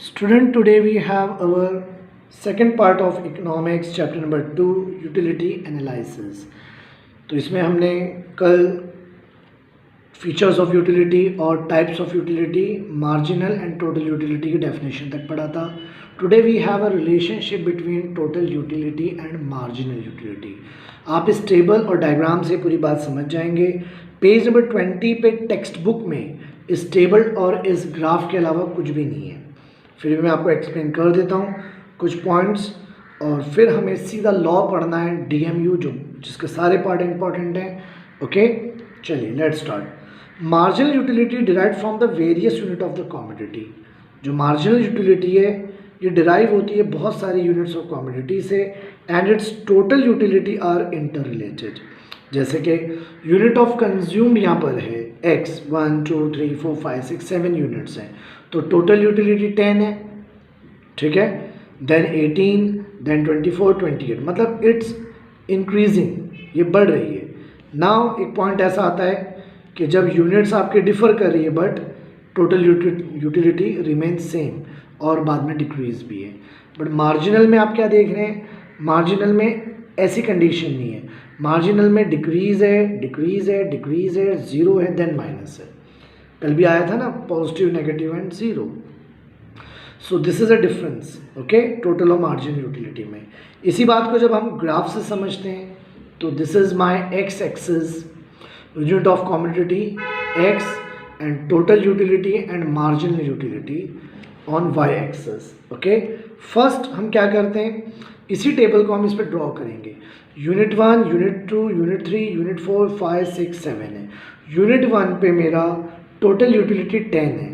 Student, today we have our second part of economics chapter number 2 utility analysis. तो इसमें हमने कल features of utility और types of utility, marginal and total utility की definition तक पढ़ा था. Today we have a relationship between total utility and marginal utility. आप इस टेबल और डायग्राम से पूरी बात समझ जाएंगे. पेज नंबर 20 पे टेक्स्ट बुक में इस टेबल और इस ग्राफ के अलावा कुछ भी नहीं है. फिर भी मैं आपको एक्सप्लेन कर देता हूँ कुछ पॉइंट्स, और फिर हमें सीधा लॉ पढ़ना है DMU जिसके सारे पार्ट इंपॉर्टेंट हैं. ओके, चलिए let's start. Marginal utility derive from the various unit of the commodity. जो मार्जिनल यूटिलिटी है ये डिराइव होती है बहुत सारी यूनिट्स ऑफ कमोडिटी से, and its total utility are inter related. जैसे कि यूनिट ऑफ कंज्यूम यहाँ पर है x, 1 2 3 4 5 6 7 यूनिट्स हैं, तो टोटल यूटिलिटी 10 है. ठीक है, देन 18, देन 24, 28, मतलब इट्स इंक्रीजिंग, ये बढ़ रही है. नाउ एक पॉइंट ऐसा आता है कि जब यूनिट्स आपके डिफर कर रही है but total utility remain same और बाद में डिक्रीज भी है. बट मार्जिनल में आप क्या देख रहे हैं, मार्जिनल में ऐसी कंडीशन नहीं है. मार्जिनल में डिक्रीज है, डिक्रीज है, डिक्रीज है, जीरो है, देन माइनस है. कल भी आया था ना, positive, negative and zero. So this is a difference. Okay, total और मार्जिनल यूटिलिटी में. इसी बात को जब हम ग्राफ से समझते हैं तो this is my X axis, unit of commodity X, and total utility and marginal utility on Y axis. Okay, first हम क्या करते हैं, इसी टेबल को हम इस पर ड्रॉ करेंगे. यूनिट 1, यूनिट 2, यूनिट 3, यूनिट 4, 5, 6, 7 है. यूनिट 1 पे मेरा टोटल यूटिलिटी 10 है,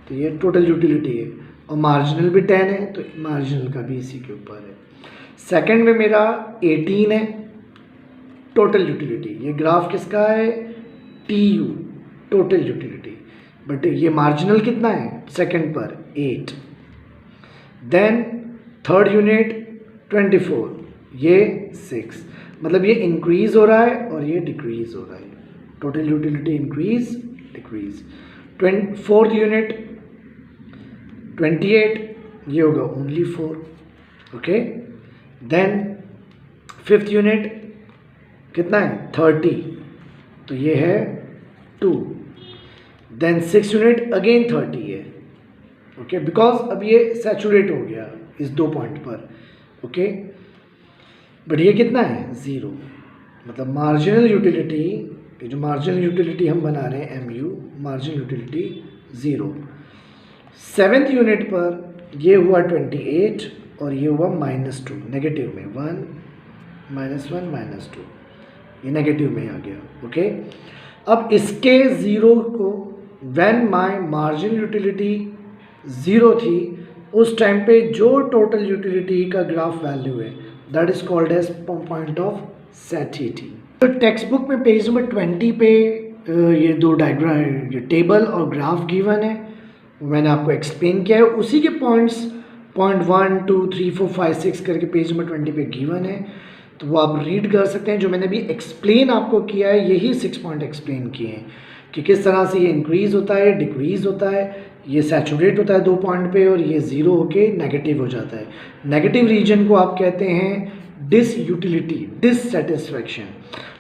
तो ये टोटल यूटिलिटी है, और मार्जिनल भी 10 है, तो मार्जिनल का भी इसी के ऊपर है. सेकंड में मेरा 18 है टोटल यूटिलिटी. ये ग्राफ किसका है, TU, टोटल यूटिलिटी. बट ये मार्जिनल कितना है सेकंड पर, 8. देन थर्ड यूनिट 24, ये 6, मतलब ये इंक्रीज हो रहा है और ये डिक्रीज हो रहा है. Total utility increase, decrease. Fourth unit 28, ये होगा only 4. Okay, then fifth unit कितना है, 30, तो ये है 2. देन सिक्स यूनिट अगेन 30 है. ओके, बिकॉज अब ये सैचुरेट हो गया इस 2 पॉइंट पर. ओके, बट ये कितना है, 0, मतलब मार्जिनल यूटिलिटी, जो मार्जिनल यूटिलिटी हम बना रहे हैं MU, marginal utility 0. Seventh unit पर ये हुआ 28 और ये हुआ -2, नेगेटिव में 1, -1, -2, ये नेगेटिव में आ गया. ओके, अब इसके 0 को व्हेन माय मार्जिनल यूटिलिटी 0 थी, उस टाइम पे जो टोटल यूटिलिटी का ग्राफ वैल्यू है that is called as point of satiety. तो टेक्स्ट बुक में पेज नंबर 20 पे ये 2 डायग्राम, ये टेबल और ग्राफ गिवन है, मैंने आपको एक्सप्लेन किया है. उसी के पॉइंट्स, पॉइंट 1 2 3 4 5 6 करके पेज नंबर 20 पे गिवन है, तो वो आप रीड कर सकते हैं. जो मैंने अभी एक्सप्लेन आपको किया है, यही 6 पॉइंट एक्सप्लेन किए हैं कि किस तरह से ये इंक्रीज़ होता है, डिक्रीज़ होता है, ये सैचुरेट होता है 2 पॉइंट पे, और ये 0 होके नेगेटिव हो जाता है. नेगेटिव रीजन को आप कहते हैं डिस यूटिलिटी, डिससेटिस्फैक्शन,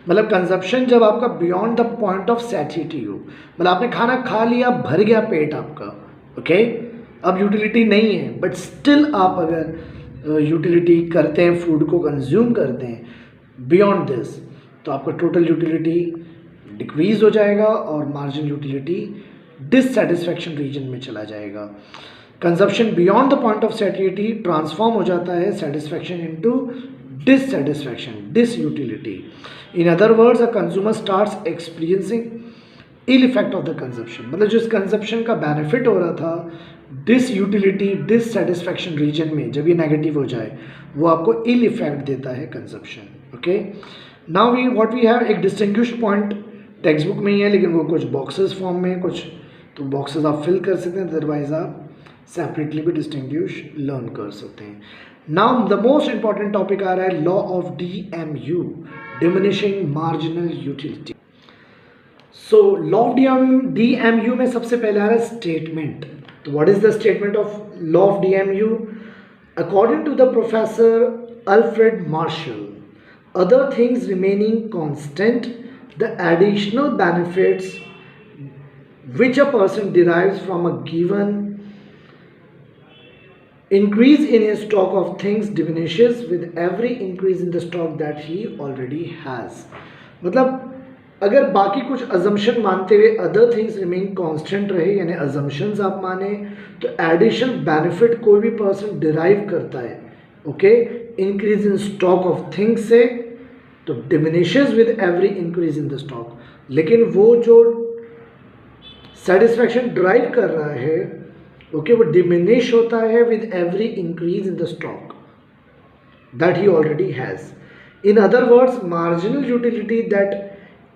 मतलब कंजप्शन जब आपका बियॉन्ड द पॉइंट ऑफ सैटिटी हो, मतलब आपने खाना खा लिया, भर गया पेट आपका. ओके, अब यूटिलिटी नहीं है, बट स्टिल आप अगर यूटिलिटी करते हैं, फूड को कंज्यूम करते हैं बियॉन्ड दिस, तो आपका टोटल यूटिलिटी डिक्रीज हो जाएगा और मार्जिनल यूटिलिटी डिससेटिस्फैक्शन रीजन में चला जाएगा. Consumption beyond the point of satiety transform हो जाता है satisfaction into dissatisfaction, disutility. In other words, a consumer starts experiencing ill effect of the consumption, मतलब जो इस कंजप्शन का बेनिफिट हो रहा था डिस यूटिलिटी, डिससेटिस्फैक्शन रीजन में, जब ये नेगेटिव हो जाए वो आपको इल इफेक्ट देता है consumption. Okay, now what we have, एक डिस्टिंग्विश पॉइंट टेक्स्ट बुक में ही है, लेकिन वो कुछ बॉक्सेस फॉर्म में, कुछ तो बॉक्सेस आप फिल कर सकते हैं, अदरवाइज आप सेपरेटली भी डिस्टिंग्विश लर्न कर सकते हैं. Now the most important topic आ रहा है law of DMU, diminishing marginal utility. So law of DMU में सबसे पहले आ रहा है स्टेटमेंट. तो what is the statement of law of DMU? According to the professor Alfred Marshall, other things remaining constant, the additional benefits which a person derives from a given increase in his stock of things diminishes with every increase in the stock that he already has. मतलब अगर बाकी कुछ assumption मानते हुए other things remain constant रहे, यानी assumptions आप माने, तो additional benefit कोई भी person derive करता है, okay, increase in stock of things से, तो diminishes with every increase in the stock. लेकिन वो जो satisfaction derive कर रहा है, okay, वो diminish होता है with every increase in the stock that he already has. In other words, marginal utility that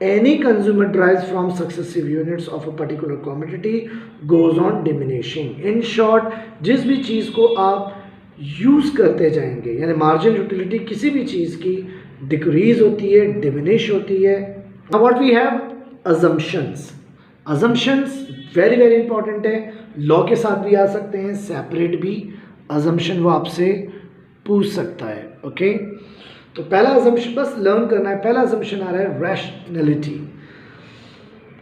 any consumer derives from successive units of a particular commodity goes on diminishing. In short, जिस भी चीज़ को आप use करते जाएंगे, यानी marginal utility किसी भी चीज़ की डिक्रीज होती है, डिमिनिश होती है. Now what we have, assumptions. Assumptions very very important है, लॉ के साथ भी आ सकते हैं, सेपरेट भी अजम्पशन वो आपसे पूछ सकता है. ओके, तो पहला अजम्पशन बस लर्न करना है. पहला अजम्पशन आ रहा है rationality.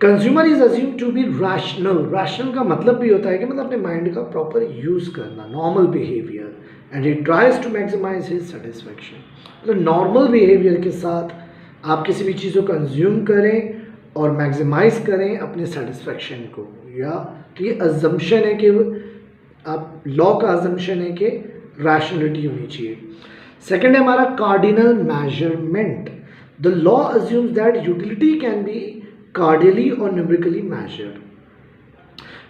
Consumer is assume to be rational. Rational का मतलब भी होता है कि मतलब अपने माइंड का प्रॉपर यूज करना, normal behaviour, and he tries to maximise his satisfaction. मतलब नॉर्मल बिहेवियर के साथ आप किसी भी चीज़ को कंज्यूम करें और मैक्सिमाइज करें अपने सेटिस्फैक्शन को. या तो ये अजम्पशन है कि आप लॉ का अजम्पशन है कि रैशनलिटी होनी चाहिए. सेकेंड है हमारा cardinal measurement. The law assumes that utility can be cardinally और न्यूमेरिकली मेजर्ड.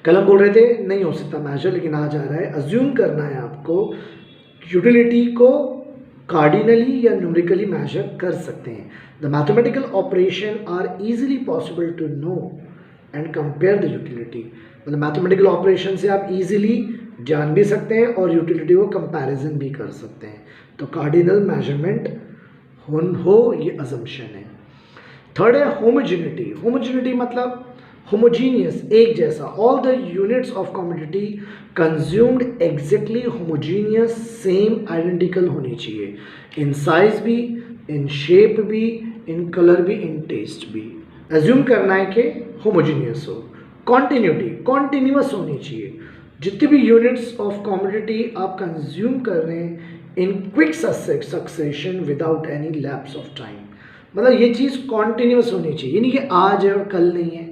कल हम बोल रहे थे नहीं हो सकता मेजर, लेकिन आज आ रहा है अज्यूम करना है आपको यूटिलिटी को कार्डिनली या न्यूमेरिकली मेजर कर सकते हैं. The mathematical operation are easily possible to know and compare the utility. मतलब मैथमेटिकल ऑपरेशन से आप इजीली जान भी सकते हैं और यूटिलिटी को कंपैरिजन भी कर सकते हैं. तो कार्डिनल मेजरमेंट हो ये अजम्पशन है. थर्ड है होमोजेनिटी. होमोजेनिटी मतलब होमोजीनियस, एक जैसा. All the units of commodity consumed exactly homogeneous, same, identical होनी चाहिए. इन साइज भी, इन शेप भी, इन कलर भी, इन टेस्ट भी. एज्यूम करना है कि होमोजीनियस हो. कॉन्टिन्यूटी, कॉन्टिन्यूअस होनी चाहिए. जितनी भी यूनिट्स ऑफ कमोडिटी आप कंज्यूम कर रहे हैं in quick succession without any lapse of time. मतलब ये चीज़ कॉन्टिन्यूअस होनी चाहिए, यानी कि आज है और कल नहीं है,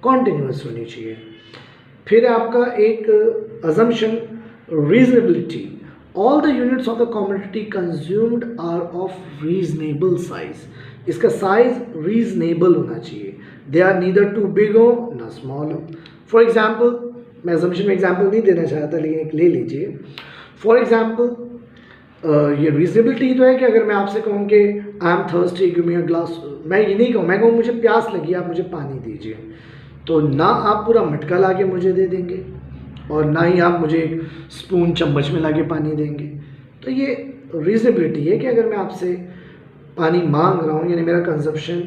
कॉन्टिन्यूअस होनी चाहिए. फिर आपका एक assumption reasonability. All the units of the commodity consumed are of reasonable size. इसका साइज रीजनेबल होना चाहिए. They are neither too big हो ना स्मॉल हो. फॉर एग्जाम्पल, मैं अजम्पशन में एग्जाम्पल नहीं देना चाहता लेकिन एक ले लीजिए. फॉर एग्जाम्पल ये रीजनेबिलिटी तो है कि अगर मैं आपसे कहूँ कि I am thirsty, give me a glass, मैं ये नहीं कहूँ, मैं कहूँ मुझे प्यास लगी, आप मुझे पानी दीजिए, तो ना आप पूरा मटका ला के मुझे दे देंगे और ना ही आप मुझे एक स्पून चम्मच में ला के पानी देंगे. तो ये रीजनेबिलिटी है कि अगर मैं आपसे पानी मांग रहा हूँ, यानी मेरा कंजप्शन,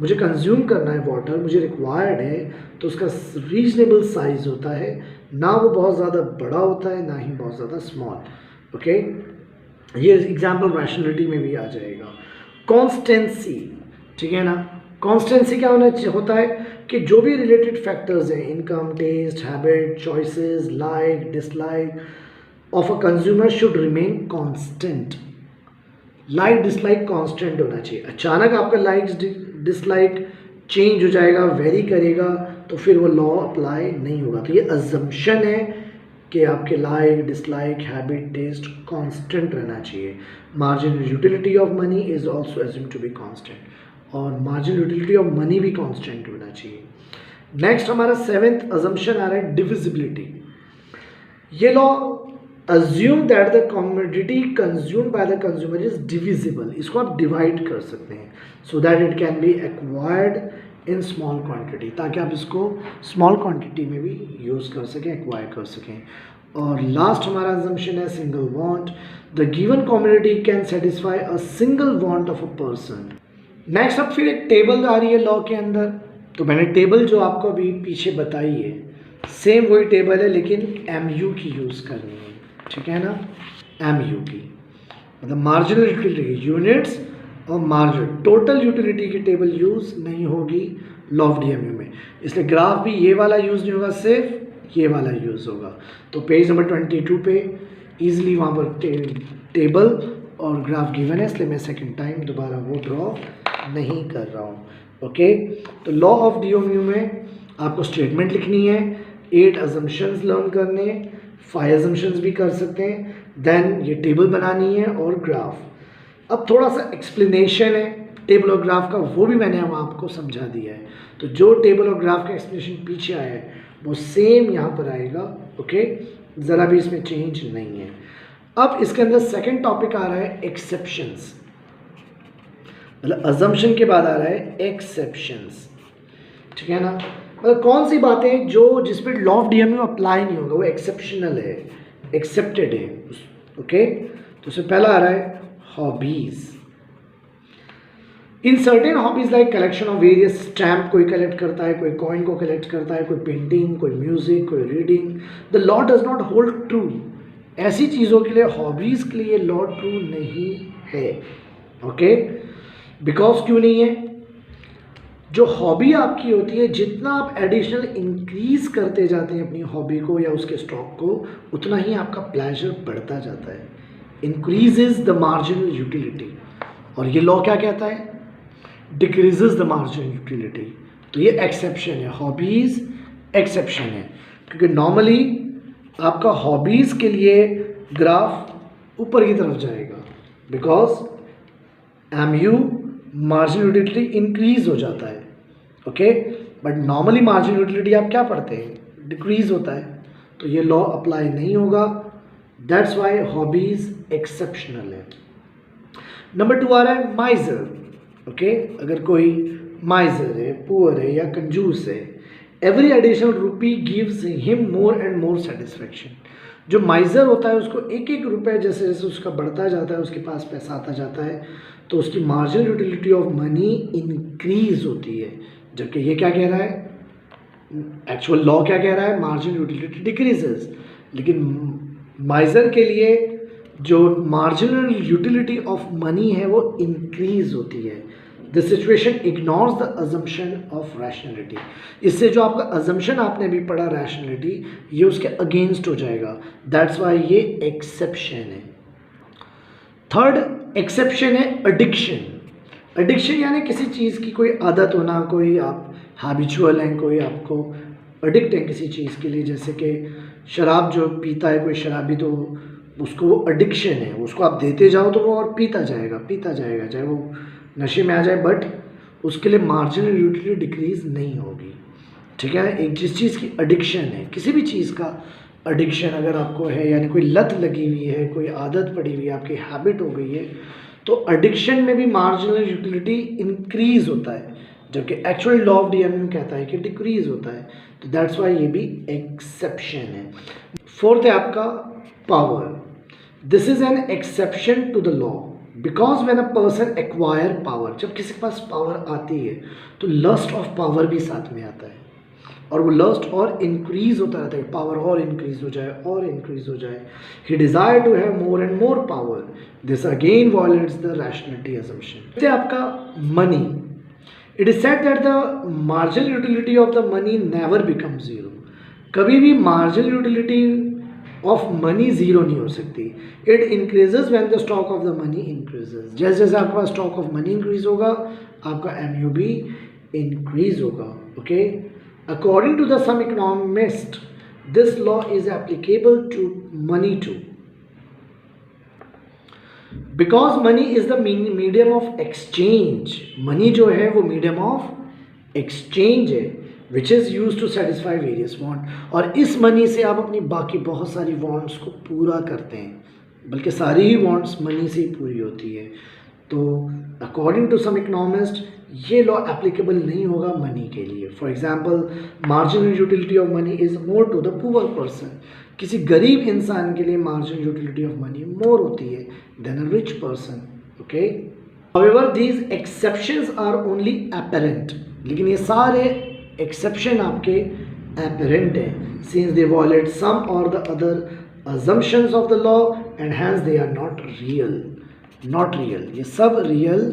मुझे कंज्यूम करना है वाटर, मुझे रिक्वायर्ड है, तो उसका रीजनेबल साइज़ होता है, ना वो बहुत ज़्यादा बड़ा होता है ना ही बहुत ज़्यादा स्मॉल. ओके, ये एग्जाम्पल रैशनलिटी में भी आ जाएगा. कॉन्स्टेंसी, ठीक है ना. कॉन्स्टेंसी क्या होता है कि जो भी रिलेटेड फैक्टर्स हैं, income, taste, habit, choices, like, dislike of a consumer should remain constant. Like dislike constant होना चाहिए. अचानक आपका लाइक डिसलाइक चेंज हो जाएगा, वेरी करेगा, तो फिर वो लॉ अप्लाई नहीं होगा. तो ये अजम्पशन है कि आपके like, dislike, habit, taste constant रहना चाहिए. Marginal utility of money is also assumed to be constant, और मार्जिनल यूटिलिटी ऑफ मनी भी कांस्टेंट होना चाहिए. नेक्स्ट हमारा सेवेंथ अजम्पशन आ रहा है डिविजिबिलिटी. ये law assume that the commodity consumed by the consumer is divisible. इसको आप डिवाइड कर सकते हैं so that it can be acquired in small quantity, ताकि आप इसको small quantity में भी यूज़ कर सकें, acquire कर सकें. और लास्ट हमारा assumption है single want. The given commodity can satisfy a single want of a person. Next अब फिर एक टेबल आ रही है लॉ के अंदर. तो मैंने टेबल जो आपको अभी पीछे बताई है, सेम वही टेबल है लेकिन MU की यूज़ करनी है, ठीक है ना, MU की, मतलब मार्जिनल यूटिलिटी यूनिट्स और मार्जिन टोटल यूटिलिटी की टेबल यूज़ नहीं होगी लॉ ऑफ DMU में, इसलिए ग्राफ भी ये वाला यूज़ नहीं होगा, सिर्फ ये वाला यूज़ होगा। तो पेज नंबर 22 पे ईजिली वहाँ पर टेबल और ग्राफ गिवन है, इसलिए मैं सेकंड टाइम दोबारा वो ड्रॉ नहीं कर रहा हूँ। ओके, तो लॉ ऑफ DMU में आपको स्टेटमेंट लिखनी है, 8 अजम्पशंस लर्न करने, 5 अजम्पशंस भी कर सकते हैं, देन ये टेबल बनानी है और ग्राफ। अब थोड़ा सा एक्सप्लेनेशन है टेबल और ग्राफ का, वो भी मैंने अब आपको समझा दिया है। तो जो टेबल और ग्राफ का एक्सप्लेनेशन पीछे आया है वो सेम यहाँ पर आएगा। ओके, ज़रा भी इसमें चेंज नहीं है। अब इसके अंदर सेकंड टॉपिक आ रहा है एक्सेप्शंस, मतलब अजम्पशन के बाद आ रहा है एक्सेप्शंस, ठीक है ना। मतलब कौन सी बातें जो जिस पे लॉ ऑफ DMU अप्लाई नहीं होगा वो एक्सेप्शनल है, एक्सेप्टेड है। ओके, तो उससे पहला आ रहा है hobbies. In certain hobbies like collection of various stamp, कोई कलेक्ट करता है, कोई कॉइन को कलेक्ट करता है, कोई पेंटिंग, कोई म्यूजिक, कोई reading, the law does not hold true. ऐसी चीज़ों के लिए, हॉबीज के लिए लॉ ट्रू नहीं है। ओके, बिकॉज क्यों नहीं है? जो हॉबी आपकी होती है, जितना आप एडिशनल इंक्रीज करते जाते हैं अपनी हॉबी को या उसके स्टॉक को, उतना ही आपका प्लेजर बढ़ता जाता है। इंक्रीजेज द मार्जिनल यूटिलिटी, और ये लॉ क्या कहता है? Decreases the marginal utility. तो ये एक्सेप्शन है, हॉबीज एक्सेप्शन है, क्योंकि नॉर्मली आपका हॉबीज के लिए ग्राफ ऊपर की तरफ जाएगा, because MU marginal utility increase हो जाता है। Okay, but normally marginal utility आप क्या पढ़ते हैं? डिक्रीज होता है, तो ये लॉ अप्लाई नहीं होगा। दैट्स वाई हॉबीज एक्सेप्शनल है। नंबर 2 आ रहा है माइजर। ओके, अगर कोई माइजर है, पुअर है या कंजूस है, every additional rupee gives him more and more satisfaction. जो माइजर होता है उसको एक एक रुपये जैसे जैसे उसका बढ़ता जाता है, उसके पास पैसा आता जाता है, तो उसकी marginal utility of money increase होती है। जबकि ये क्या कह रहा है, एक्चुअल लॉ क्या कह रहा है? Marginal utility decreases. लेकिन माइजर के लिए जो मार्जिनल यूटिलिटी ऑफ मनी है वो इंक्रीज होती है। This situation ignores the assumption of rationality. इससे जो आपका अजम्पशन आपने भी पढ़ा रैशनलिटी, ये उसके अगेंस्ट हो जाएगा। दैट्स वाई ये एक्सेप्शन है। थर्ड एक्सेप्शन है एडिक्शन। एडिक्शन यानी किसी चीज़ की कोई आदत होना, कोई आप हैबिचुअल हैं, कोई आपको एडिक्ट है किसी चीज़ के लिए, जैसे कि शराब जो पीता है कोई शराबी, तो उसको वो एडिक्शन है, उसको आप देते जाओ तो वो और पीता जाएगा, चाहे वो नशे में आ जाए, बट उसके लिए मार्जिनल यूटिलिटी डिक्रीज नहीं होगी। ठीक है, एक जिस चीज़ की एडिक्शन है, किसी भी चीज़ का एडिक्शन अगर आपको है, यानी कोई लत लगी हुई है, कोई आदत पड़ी हुई है, आपकी हैबिट हो गई है, तो एडिक्शन में भी मार्जिनल यूटिलिटी इंक्रीज होता है, जबकि एक्चुअल लॉ ऑफ DMU कहता है कि डिक्रीज होता है। तो दैट्स वाई ये भी एक्सेप्शन है। फोर्थ है आपका power. This is an exception to the law because when a person acquire power, जब किसी के पास पावर आती है तो लस्ट ऑफ पावर भी साथ में आता है, और वो लस्ट और इंक्रीज होता रहता है, पावर और इंक्रीज हो जाए और इंक्रीज हो जाए। He desire to have more and more power, this again violates the rationality assumption. आपका money, it is said that the marginal utility of the money never become zero. कभी भी marginal utility of money zero नहीं हो सकती। It increases when the stock of the money increases. जैसे जैसे आपके पास स्टॉक ऑफ मनी इंक्रीज होगा, आपका MU भी इंक्रीज होगा। Okay, according to the some economist, this law is applicable to money too, because money is the medium of exchange. Money जो है वो medium of exchange है, which is used to satisfy various want, और इस money से आप अपनी बाकी बहुत सारी wants को पूरा करते हैं, बल्कि सारी ही wants मनी से ही पूरी होती है। तो अकॉर्डिंग टू सम इकोनॉमिस्ट ये लॉ एप्लीकेबल नहीं होगा मनी के लिए। For example, marginal utility of money is more to the poor person. किसी गरीब इंसान के लिए marginal utility of money more होती है than a rich person. Okay, however these exceptions are only apparent, लेकिन ये सारे एक्सेप्शन आपके apparent है, since they violate some or the other assumptions of the law and hence they are not real. Not real, ये सब real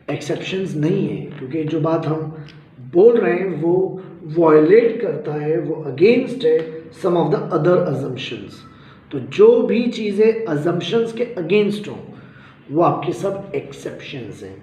exceptions नहीं है, क्योंकि जो बात हम बोल रहे हैं वो violate करता है, वो against है some of the other assumptions. तो जो भी चीज़ें assumptions के against हों वो आपके सब exceptions हैं.